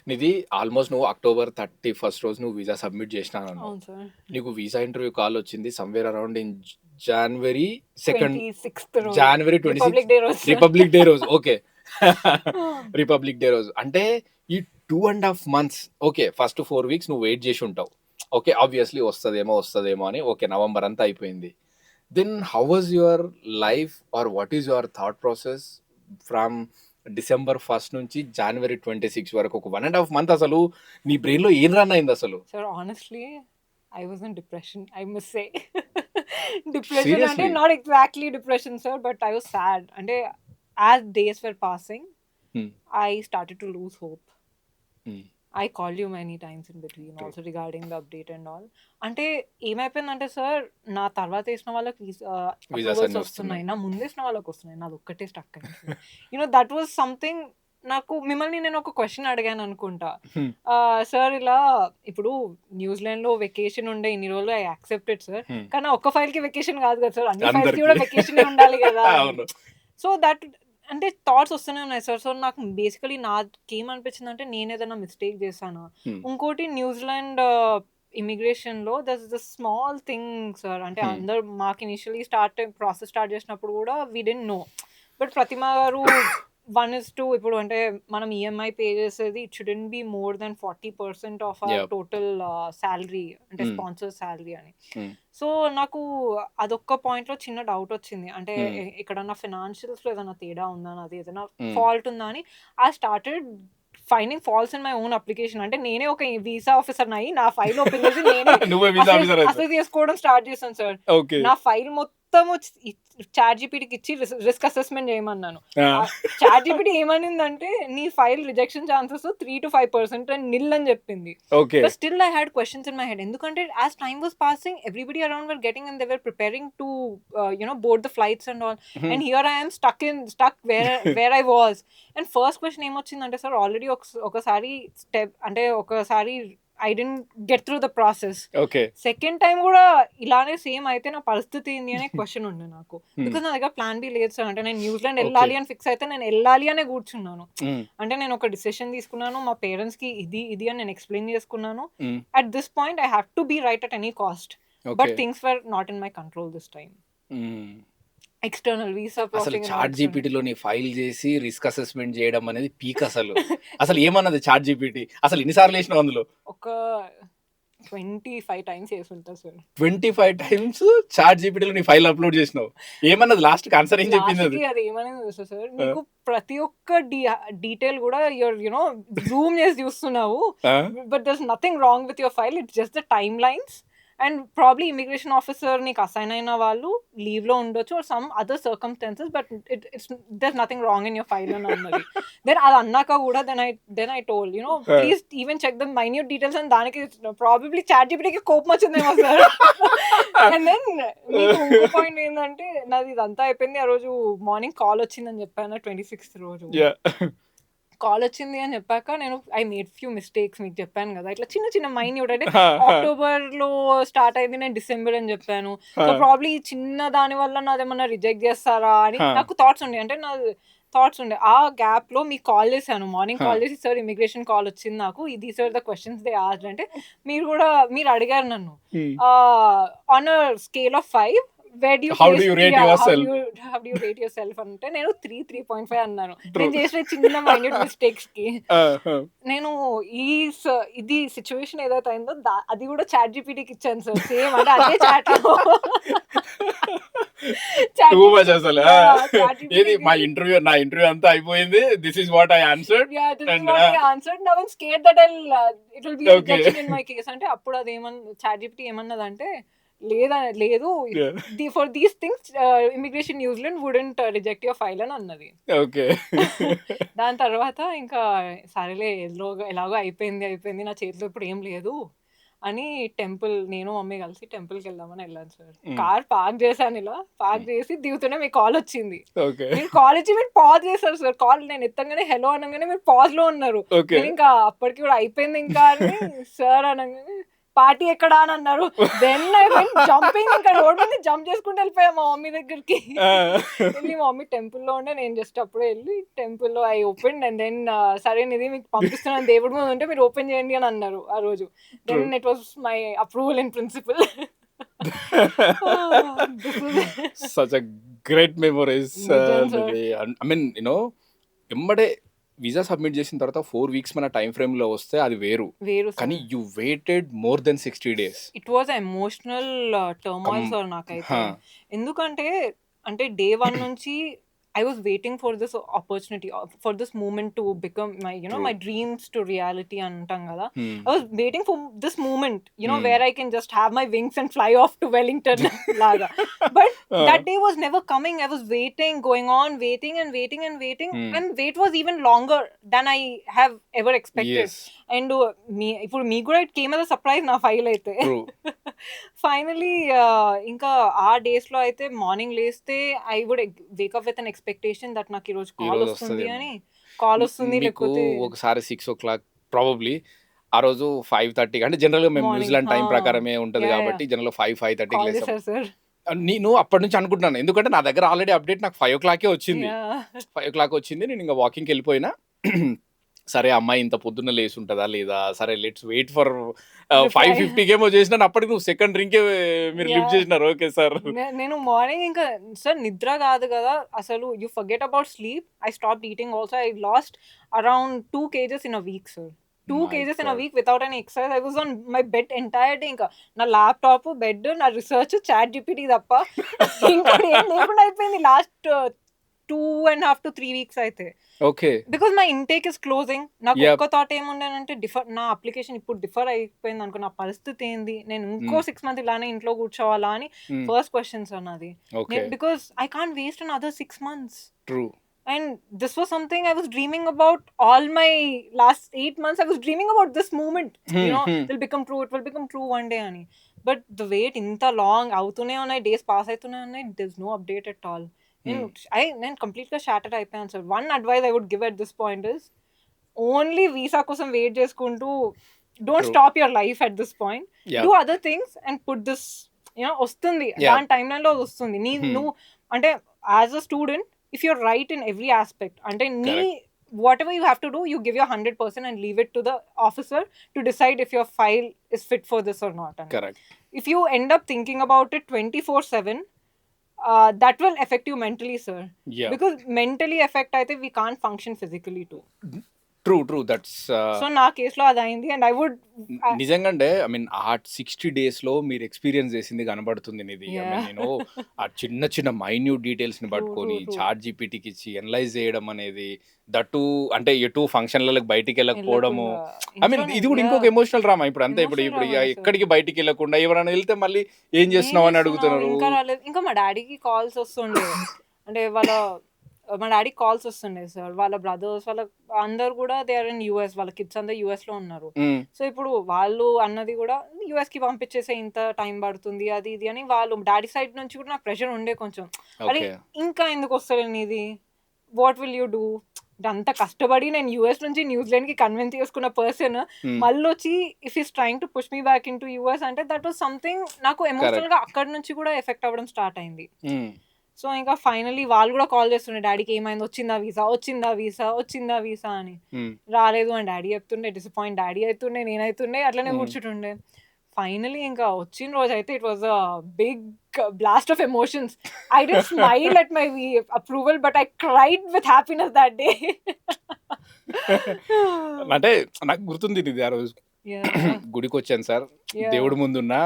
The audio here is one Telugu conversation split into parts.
నిధి, ఆల్మోస్ట్ నువ్వు October 31st రోజు నువ్వు వీసా సబ్మిట్ చేసినాను అన్నావు. అవును సార్. నీకు వీసా ఇంటర్వ్యూ కాల్ వచ్చింది somewhere around in January 2nd, 26th రోజు. January 26 రిపబ్లిక్ డే రోజు సార్. రిపబ్లిక్ డే రోజు. ఓకే. రిపబ్లిక్ డే రోజు అంటే ఈ 2.5 months, ఓకే, ఫస్ట్ 4 weeks నువ్వు వెయిట్ చేసి ఉంటావు. ఓకే, ఆబ్వియస్లీ వస్తుందేమో అని. ఓకే, నవంబర్ అంతా అయిపోయింది. Then how was your life or what is your thought process from December 1st నుంచి January 26 వరకు? ఒక 1.5 month అసలు నీ బ్రెయిన్ లో ఏం రన్ అయింది అసలు? Sir honestly I was in depression, I must say. Depression Seriously? అంటే not exactly depression sir, but I was sad. అంటే as days were passing, I started to lose hope. I called you many times in between also regarding the update and all. అంటే ఏమైపోయిందంటే సార్, నా తర్వాత వేసిన వాళ్ళకి approvals వస్తున్నాయి, నా ముందు వేసిన వాళ్ళకి వస్తున్నాయి, నాది ఒక్కటే స్టక్ అయింది. You know that was something. నాకు మిమ్మల్ని నేను ఒక క్వశ్చన్ అడిగాను అనుకుంటా, సార్ ఇలా ఇప్పుడు న్యూజిలాండ్ లో వెకేషన్ ఉండే ఇన్ని రోజులు ఐ యాక్సెప్టెడ్ సార్, కానీ ఒక్క ఫైల్ కి వెకేషన్ కాదు కదా సార్, అన్ని ఫైల్స్ కి కూడా వెకేషన్ ఉండాలి కదా. సో దట్ అంటే థాట్స్ వస్తూనే ఉన్నాయి సార్. సో నాకు బేసికలీ నాకేమనిపించింది అంటే నేను ఏదైనా మిస్టేక్ చేశాను. ఇంకోటి న్యూజిలాండ్ ఇమిగ్రేషన్ లో that's the small thing sir. అంటే అందరు మాకు ఇనిషియలీ ప్రాసెస్ స్టార్ట్ చేసినప్పుడు కూడా వీ డెంట్ నో, బట్ ప్రతిమా గారు 1:2 ఇప్పుడు అంటే మనం ఈఎంఐ పే చేసేది it shouldn't be more than 40% of our total salary, అంటే స్పాన్సర్ శాలరీ అని. సో నాకు అదొక్క పాయింట్ లో చిన్న డౌట్ వచ్చింది, అంటే ఎక్కడన్నా ఫైనాన్షియల్స్ లో ఏదైనా తేడా ఉందా, అది ఏదైనా ఫాల్ట్ ఉందా అని. I started finding faults in my own application. అంటే నేనే ఒక వీసా ఆఫీసర్ అయ్యి నా ఫైల్ ఓపెన్ చేసి నేనే అసెస్ చేసుకోవడం స్టార్ట్ చేశాను సార్. నా ఫైల్ మొత్తం చాట్ జీపీటీకి ఇచ్చి రిస్క్ అసెస్మెంట్ చేయమన్నాను. చాట్ జీపీటీ ఏమనిందంటే నీ file rejection chances 3 to 5% and nil అని చెప్పింది. But still I had questions in my head, ఎందుకంటే as time was passing everybody around were getting and they were preparing to board the flights and all, and here I am stuck where I was. And first question ఏమొచ్చిందంటే సార్, ఆల్రెడీ ఒకసారి I didn't get through the process. Second time కూడా ఇలానే సేమ్ అయితే నా పరిస్థితి ఏంది అనే క్వశ్చన్ ఉండే నాకు. బికాస్ నా దగ్గర ప్లాన్ బి లేదు సార్. అంటే నేను న్యూజిలాండ్ వెళ్ళాలి అని ఫిక్స్ అయితే నేను వెళ్ళాలి అనే కూర్చున్నాను. అంటే నేను ఒక డిసిషన్ తీసుకున్నాను, మా పేరెంట్స్ కి ఇది అని నేను ఎక్స్ప్లెయిన్ చేసుకున్నాను. At this point I have to be right at any cost, but things were not in my control this time. External visa అసలు చాట్ జీపీటీలో నీ ఫైల్ చేసి రిస్క్ అసెస్మెంట్ చేయడం అనేది పీక్. అసలు ఏమన్నది చాట్ జీపీటీ? అసలు ఎన్నిసార్లు వేసినావు అందులో? ఒక 25 times చేసి ఉంటా సార్. 25 times చాట్ జీపీటీలో నీ ఫైల్ అప్లోడ్ చేసినావు. ఏమన్నది లాస్ట్ ఆన్సర్ ఏం చెప్పింది? అది ఏమనేది తెలుసా సార్, నీకు ప్రతి ఒక్క డీటెయిల్ కూడా యునో జూమ్ చేసి చూస్తున్నావు, but there is nothing wrong with your file, it's just the time lines. And probably immigration officer నీకు అసైన్ అయిన వాళ్ళు లీవ్ లో ఉండొచ్చు or some other circumstances, but there's nothing wrong in your file అని అన్నది. దెన్ అది అన్నాక కూడా then I told please even check the minute details అని. దానికి ప్రాబబ్లీ చాట్ జీపీటీకి కోపం వచ్చిందేమో సార్. అండ్ దెన్ మీకు ఇంకో పాయింట్ ఏంటంటే, నాది ఇదంతా అయిపోయింది. ఆ రోజు మార్నింగ్ కాల్ వచ్చిందని చెప్పాను, 26th రోజు కాల్ వచ్చింది అని చెప్పాక నేను ఐ మేడ్ ఫ్యూ మిస్టేక్స్. మీకు చెప్పాను కదా, ఇట్లా చిన్న చిన్న మైన్యూట్. అంటే అక్టోబర్ లో స్టార్ట్ అయింది, నేను డిసెంబర్ అని చెప్పాను. సో ప్రాబ్లీ చిన్న దాని వల్ల నాదేమన్నా రిజెక్ట్ చేస్తారా అని నాకు థాట్స్ ఉండే. అంటే నా థాట్స్ ఉండే. ఆ గ్యాప్ లో మీకు కాల్ చేశాను, మార్నింగ్ కాల్ చేసి, సార్ ఇమిగ్రేషన్ కాల్ వచ్చింది నాకు, ఇది sir the questions they asked అంటే మీరు అడిగారు నన్ను on a scale of 5 how do you rate yourself అంటే నేను 3.5 అన్నాను. నేను చేసిన చిన్న మైన్యూట్ మిస్టేక్స్ కి. నేను ఇది సిచ్యువేషన్ ఏదైతే అయిందో అది కూడా చాట్ జీపీటీకి ఇచ్చాను సార్. సేమ్ అంటే అదే చాట్ నా ఇంటర్వ్యూ అంతా అయిపోయింది, this is what I answered. Now I'm scared that it will be rejection in my case. అంటే అప్పుడు అది చాట్ జీపీటీ ఏమన్నదంటే, లేదు for these things immigration New Zealand wouldn't reject your file అని అన్నది. దాని తర్వాత ఇంకా సరేలే ఎలాగో అయిపోయింది, నా చేతిలో ఇప్పుడు ఏం లేదు అని టెంపుల్, నేను మమ్మీ కలిసి టెంపుల్కి వెళ్దామని వెళ్ళాను సార్. కార్ పార్క్ చేశాను, ఇలా పార్క్ చేసి దిగుతూనే మీకు కాల్ వచ్చింది. మీరు కాల్ ఇచ్చి మీరు పాజ్ చేశారు సార్. కాల్ నేను ఎత్తంగానే హలో అనగానే మీరు పాజ్ లో ఉన్నారు. ఇంకా అప్పటికి కూడా అయిపోయింది ఇంకా అని సార్ అనగానే పార్టీ ఎక్కడా అని అన్నారు. దెన్ ఐ వెంట్ జంపింగ్, ఇంకా రోడ్ మీద జంప్ చేసుకుంటూ వెళ్ళిపోయా మా మమ్మీ దగ్గరికి. వెళ్ళి మా మమ్మీ టెంపుల్లో ఉండే, నేను జస్ట్ అప్పుడే వెళ్ళి టెంపుల్లో ఐ ఓపెన్ అండ్ దెన్ సరే ఇది మీకు పంపిస్తున్నాను దేవుడి ముందు ఉంటే మీరు ఓపెన్ చేయండి అని అన్నారు ఆ రోజు. Then it was my approval in principle. Such a great memories. I mean ఎమ్మడే వీసా సబ్మిట్ చేసిన తర్వాత 4 weeks మన టైం ఫ్రేమ్ లో వస్తే అది వేరు, కానీ you waited more than 60 days. It was emotional turmoil sir నాకైతే. ఎందుకంటే అంటే డే 1 నుంచి I was waiting for this opportunity, for this moment to become my, my dreams to reality antam kada. I was waiting for this moment, where I can just have my wings and fly off to Wellington laga. But that day was never coming. I was waiting, going on, waiting and waiting and waiting, and wait was even longer than I have ever expected. And ఇప్పుడు మీ కూడా it came as a surprise నా ఫైల్ అయితే. ఫైనలీ ఇంకా ఆ డేస్ లో అయితే మార్నింగ్ లేస్తే I would wake up with an expectation that నాకు ఈ రోజు కాల్ వస్తుంది అని. కాల్ వస్తుంది లేకపోతే ఒకసారి 6 o'clock ప్రాబబ్లీ, ఆ రోజు 5:30, అంటే జనరల్ గా మేము న్యూజిలాండ్ టైం ప్రకారమే ఉంటది కాబట్టి జనరల్ 5:30 లేస్తాం. నేను అప్పటి నుంచి అనుకుంటున్నాను, ఎందుకంటే నా దగ్గర ఆల్రెడీ అప్డేట్ నాకు 5 o'clock వచ్చింది. 5 o'clock వచ్చింది, నేను ఇంకా వాకింగ్కి వెళ్ళిపోయినా. సరే అమ్మాయి ఇంత పొద్దున్న లేసి ఉంటుందా లేదా, సరే లెట్స్ వెయిట్ ఫర్ 5:50 ఏమో చేసిన, అప్పటికి నువ్వు సెకండ్ డ్రింకే మీరు లిఫ్ట్ చేసినారు. ఓకే సార్, నేను మార్నింగ్ ఇంకా సార్ నిద్ర కాదు కదా అసలు, you forget about sleep. I stop eating also. I last around 2 kgs in a week sir. 2 kgs in a week without any exercise. I was on my bed entire day. ఇంకా నా ల్యాప్టాప్, బెడ్, నా రీసెర్చ్, చాట్ జీపీటీ తప్ప ఇంకా ఏం లేకుండా అయిపోయింది లాస్ట్ 2.5 to 3 weeks అయితే. Okay, because my intake is closing. నాకు ఒక్క థాట్ ఏముండేనంటే నా అప్లికేషన్ ఇప్పుడు డిఫర్ అయిపోయింది అనుకో, నా పరిస్థితి ఏంది, నేను ఇంకో 6 months ఇలానే ఇంట్లో కూర్చోవాలా అని ఫస్ట్ క్వశ్చన్స్ అన్నది. Because I can't waste another 6 months. True. And this was something I was dreaming about all my last 8 months. I was dreaming about this moment. It will become true. It will become true one day ani. But the wait inta long avutune unnai, days pass aitune unnai, there's no update at all. నేను కంప్లీట్గా షాటర్డ్ అయిపోయాను sir. One advice I would give at this point is only visa కోసం వెయిట్ చేసుకుంటూ don't stop your life at this point. Do other things and put this వస్తుంది, దాని టైం లైన్ లో వస్తుంది. నువ్వు అంటే as a student if you're right in every aspect, అంటే నీ whatever you have to do, you give your 100% and leave it to the officer to decide if your file is fit for this or not. Correct. If you end up thinking about it 24/7, that will affect you mentally sir. Because mentally affect అయితే we can't function physically too. True that's so నా కేసులో అది అయింది. అండ్ ఐ వుడ్ నిజంగా అంటే ఐ మీన్ ఆ 60 days లో మీరు ఎక్స్పీరియన్స్ చేసింది కనబడుతుంది నిధి. నేను ఆ చిన్న చిన్న మైన్యూట్ డీటెయిల్స్ ని పట్టుకొని చాట్ జీపీటీకి ఇచ్చి ఎనలైజ్ చేయడం అనేది, దట్టు అంటే ఎటు ఫంక్షన్లకు బయటికి వెళ్ళకపోవడము, ఐ మీన్ ఇది కూడా ఇంకొక ఎమోషనల్ డ్రామా. ఇప్పుడు అంతే, ఇప్పుడు ఎక్కడికి బయటికి వెళ్ళకుండా ఎవరైనా వెళ్తే మళ్ళీ ఏం చేస్తున్నావు అని అడుగుతున్నారు. ఇంకా మా డాడీకి కాల్స్ వస్తుండే, అంటే మా డాడీకి కాల్స్ వస్తుండే సార్. వాళ్ళ బ్రదర్స్ వాళ్ళ అందరు కూడా దే ఆర్ ఇన్ యుఎస్, వాళ్ళ కిడ్స్ అందరు యుఎస్ లో ఉన్నారు. సో ఇప్పుడు వాళ్ళు అన్నది కూడా యుఎస్ కి పంపించేసే ఇంత టైం పడుతుంది అది ఇది అని, వాళ్ళు డాడీ సైడ్ నుంచి కూడా నాకు ప్రెషర్ ఉండే కొంచెం. అరే ఇంకా ఎందుకు వస్తారని ఇది, వాట్ విల్ యూ డూ, అంత కష్టపడి నేను యుఎస్ నుంచి న్యూజిలాండ్ కి కన్విన్స్ చేసుకున్న పర్సన్ మళ్ళీ వచ్చి if is trying to push me back in to US అంటే దట్ వాస్ సంథింగ్ నాకు ఎమోషనల్ గా అక్కడ నుంచి కూడా ఎఫెక్ట్ అవ్వడం స్టార్ట్ అయింది. సో ఇంకా ఫైనలీ వాళ్ళు కూడా కాల్ చేస్తుండే, డాడీకి ఏమైంది, వచ్చిందా వీసా వచ్చిందా వీసా వచ్చిందా వీసా అని. రాలేదు అని డాడీ చెప్తుండే, డిసప్పాయింట్ డాడీ అవుతుండే, నేనైతుండే, అట్లనే కూర్చుంటుండే. ఫైనలీ ఇంకా వచ్చిన రోజు అయితే it was a big blast of emotions. I didn't smile at my approval, but I cried with happiness that day. అంటే నాకు గుర్తుంది ఇది, ఆ రోజు గుడికి వచ్చాను సార్, దేవుడి ముందున్నా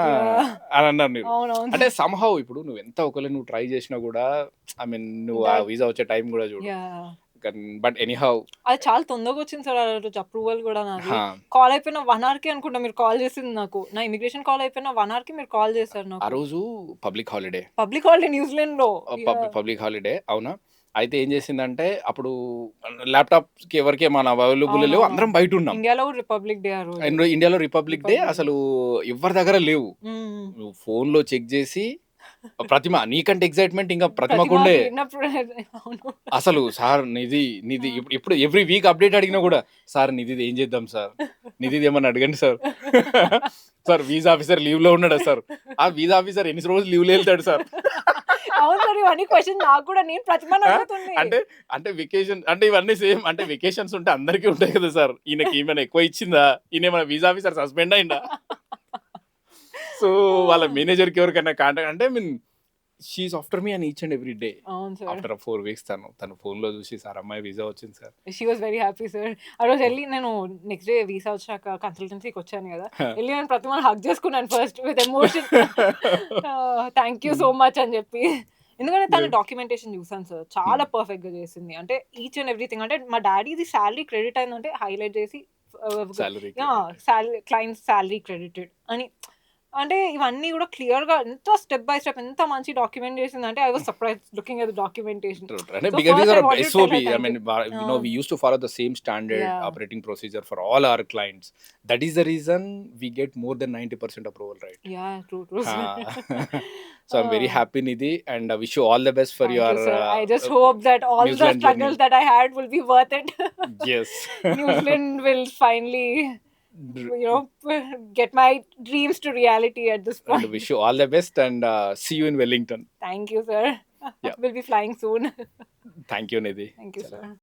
అని అన్నారు మీరు. అంటే సంహౌ ఇప్పుడు నువ్వు ఎంత ఒకవేళ నువ్వు ట్రై చేసినా కూడా, ఐ మీన్ నువ్వు ఆ వీసా వచ్చే టైం కూడా చూడు. బట్ ఎనీహౌ అది చాలా తొందరగా వచ్చింది సార్. ఆ రోజు అప్రూవల్ కూడా నాది. కాల్ అయిపోయిన 1 hour కి అనుకుంటా మీరు కాల్ చేసింది నాకు. నా ఇమిగ్రేషన్ కాల్ అయిపోయిన 1 hour కి మీరు కాల్ చేశారు నాకు. ఆ రోజు పబ్లిక్ హాలిడే న్యూజిలాండ్ లో పబ్లిక్ హాలిడే. అవునా, అయితే ఏం చేసిందంటే అప్పుడు ల్యాప్టాప్ కి ఎవరికి మన అవైలబుల్ లేవు, అందరం బయట ఉన్నాం. ఇండియాలో రిపబ్లిక్ డే, ఇండియాలో రిపబ్లిక్ డే అసలు ఎవరి దగ్గర లేవు. నువ్వు ఫోన్ లో చెక్ చేసి ప్రతిమ నీకంటే ఎక్సైట్మెంట్ ఇంకా ప్రతిమకుండే అసలు. సార్ నిధి ఇప్పుడు ఎవ్రీ వీక్ అప్డేట్ అడిగినా కూడా, సార్ నిధి ఏం చేద్దాం సార్, నిధి ఏమన్నా అడగండి sir. Sir visa officer leave లో ఉన్నాడా సార్? ఆ వీసా ఆఫీసర్ ఎన్ని రోజులు లీవ్ లో వెళ్తాడు సార్? అవును సార్, ఇవన్నీ క్వశ్చన్ నాకు కూడా, నేను ప్రతిమా అడుగుతుంది. అంటే వెకేషన్ అంటే ఇవన్నీ సేమ్, అంటే వెకేషన్స్ ఉంటే అందరికీ ఉంటాయి కదా సార్. ఈయనకి ఏమైనా ఎక్కువ ఇచ్చిందా? ఈయన ఏమైనా వీసా ఆఫీసర్ సస్పెండ్ అయిందా? సో వాళ్ళ మేనేజర్ కి ఎవరికైనా కాంటాక్ట్ అంటే mean she is after me and each and every day. అవును సార్. ఆఫ్టర్ 4 weeks తను ఫోన్ లో చూసి సార్ అమ్మాయి వీసా వచ్చింది sir. She was very happy sir. ఆ రోజు వెళ్ళి నేను నెక్స్ట్ డే వీసా వచ్చాక కన్సల్టెన్సీకి వచ్చాను కదా, వెళ్ళి నేను ప్రతిమా హగ్ చేసుకున్నాను first with emotion. Thank you so much అని చెప్పి. ఎందుకంటే తన డాక్యుమెంటేషన్ చూసాను సార్, చాలా పర్ఫెక్ట్ గా చేసింది. అంటే ఈచ్ అండ్ ఎవ్రీథింగ్, అంటే మా డాడీది శాలరీ క్రెడిట్ అయిందంటే హైలైట్ చేసి క్లయింట్ శాలరీ క్రెడిటెడ్ అని, అంటే ఇవన్నీ కూడా క్లియర్ గా ఎంత స్టెప్ బై స్టెప్ ఎంత మంచి డాక్యుమెంట్ చేసింది అంటే I was surprise looking at the documentation. Because these are SOP. I mean, we used to follow the same standard operating procedure for all our clients. That is the reason we get more than 90% approval, right? Yeah, true. So I'm very happy, Nidhi, and I wish you all the best for your. Sir. I just hope that all New the Zealand struggles journey. that I had will be worth it. Yes. New Zealand will finally, get my dreams to reality at this point. And wish you all the best, and see you in Wellington. Thank you, sir. Yeah. We'll be flying soon. Thank you, Nidhi. Thank you, sir.